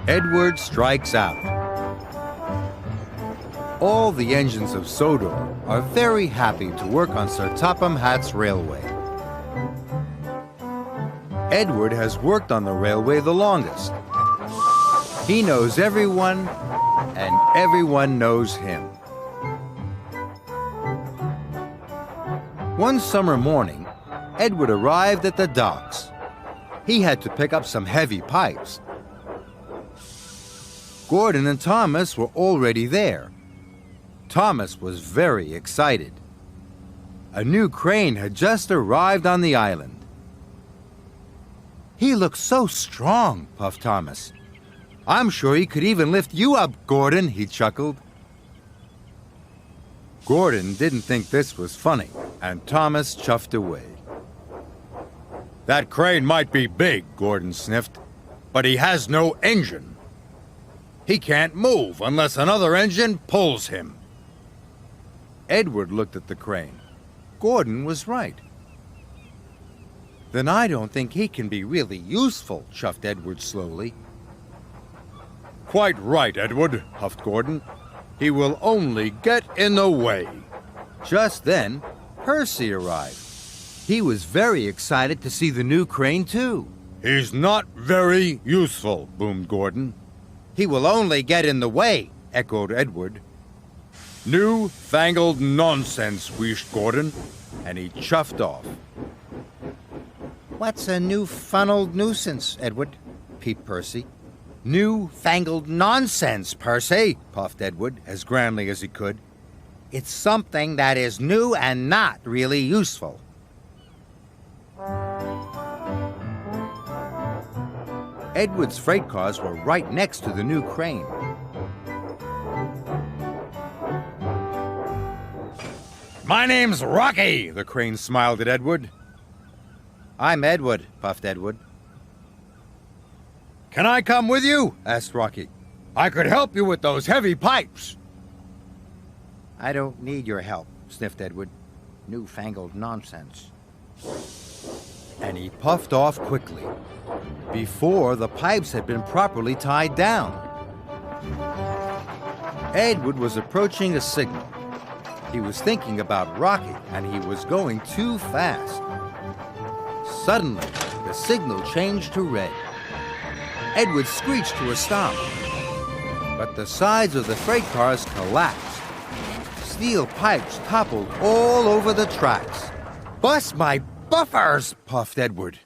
Edward strikes out. All the engines of Sodor are very happy to work on Sir Topham Hatt's railway. Edward has worked on the railway the longest. He knows everyone, and everyone knows him. One summer morning, Edward arrived at the docks. He had to pick up some heavy pipes. Gordon and Thomas were already there. Thomas was very excited. A new crane had just arrived on the island. "He looks so strong," puffed Thomas. "I'm sure he could even lift you up, Gordon," he chuckled. Gordon didn't think this was funny, and Thomas chuffed away. "That crane might be big," Gordon sniffed, "but he has no engine. He can't move unless another engine pulls him." Edward looked at the crane. Gordon was right. "Then I don't think he can be really useful," chuffed Edward slowly. "Quite right, Edward," huffed Gordon. "He will only get in the way." Just then, Percy arrived. He was very excited to see the new crane, too. "He's not very useful," boomed Gordon. "He will only get in the way," echoed Edward. "Newfangled nonsense," wheezed Gordon, and he chuffed off. "What's a newfunneled nuisance, Edward?" peeped Percy. "Newfangled nonsense, Percy," puffed Edward as grandly as he could. "It's something that is new and not really useful." Edward's freight cars were right next to the new crane. "My name's Rocky," the crane smiled at Edward. "I'm Edward," puffed Edward. "Can I come with you?" asked Rocky. "I could help you with those heavy pipes." "I don't need your help," sniffed Edward. "Newfangled nonsense." And he puffed off quickly, before the pipes had been properly tied down. Edward was approaching a signal. He was thinking about Rocky, and he was going too fast. Suddenly, the signal changed to red. Edward screeched to a stop, but the sides of the freight cars collapsed. Steel pipes toppled all over the tracks. "Bust my buffers!" puffed Edward.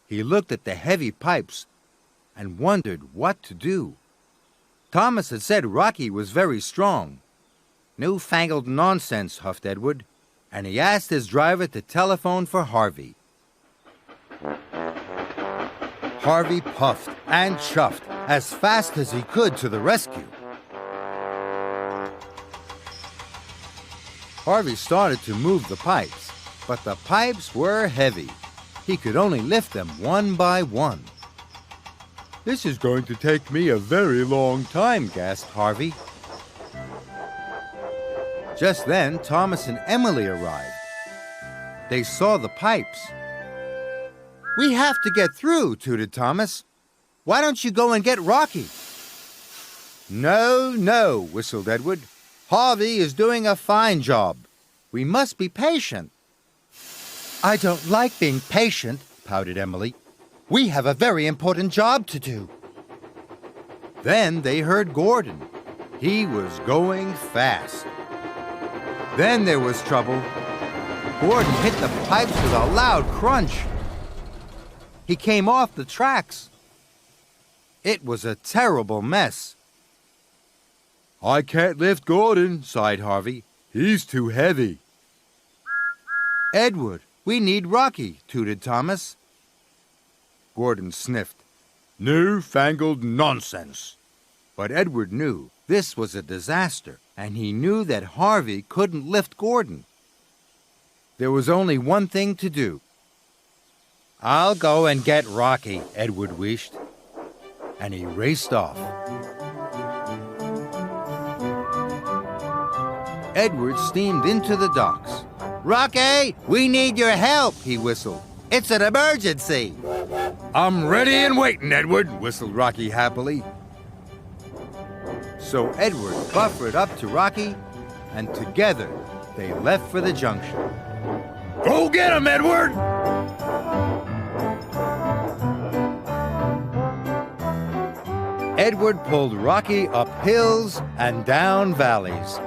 He looked at the heavy pipes and wondered what to do. Thomas had said Rocky was very strong. "Newfangled nonsense," huffed Edward, and he asked his driver to telephone for Harvey. Harvey puffed and chuffed as fast as he could to the rescue. Harvey started to move the pipes, but the pipes were heavy. He could only lift them one by one. "This is going to take me a very long time," gasped Harvey. Just then, Thomas and Emily arrived. They saw the pipes. "We have to get through," tooted Thomas. "Why don't you go and get Rocky?" "No, no," whistled Edward. "Harvey is doing a fine job. We must be patient." "I don't like being patient," pouted Emily. "We have a very important job to do." Then they heard Gordon. He was going fast. Then there was trouble. Gordon hit the pipes with a loud crunch. He came off the tracks. It was a terrible mess. "I can't lift Gordon," sighed Harvey. "He's too heavy." "Edward, we need Rocky," tooted Thomas. Gordon sniffed. "Newfangled nonsense." But Edward knew this was a disaster, and he knew that Harvey couldn't lift Gordon. There was only one thing to do. "I'll go and get Rocky," Edward wished, and he raced off. Edward steamed into the docks. "Rocky, we need your help," he whistled. "It's an emergency." "I'm ready and waiting, Edward," whistled Rocky happily. So Edward buffered up to Rocky, and together they left for the junction. Go get him, Edward! Edward pulled Rocky up hills and down valleys.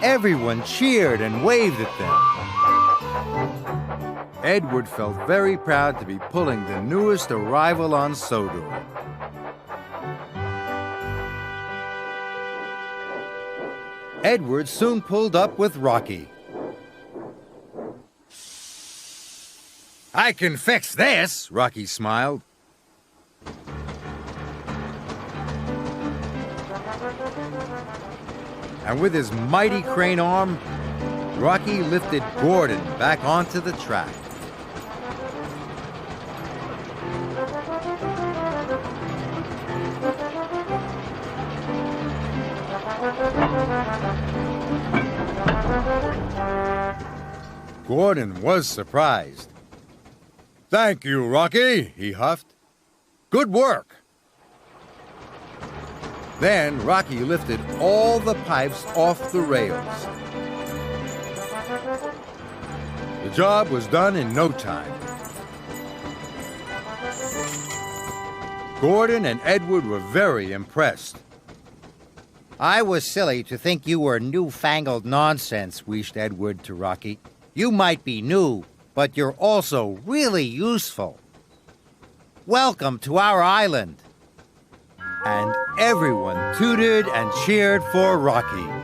Everyone cheered and waved at them. Edward felt very proud to be pulling the newest arrival on Sodor. Edward soon pulled up with Rocky. I can fix this, Rocky smiled. And with his mighty crane arm, Rocky lifted Gordon back onto the track. Gordon was surprised. Thank you, Rocky, he huffed. Good work. Then Rocky lifted all the pipes off the rails. The job was done in no time. Gordon and Edward were very impressed. I was silly to think you were newfangled nonsense, wheezed Edward to Rocky. You might be new, but you're also really useful. Welcome to our island. And everyone tooted and cheered for Rocky.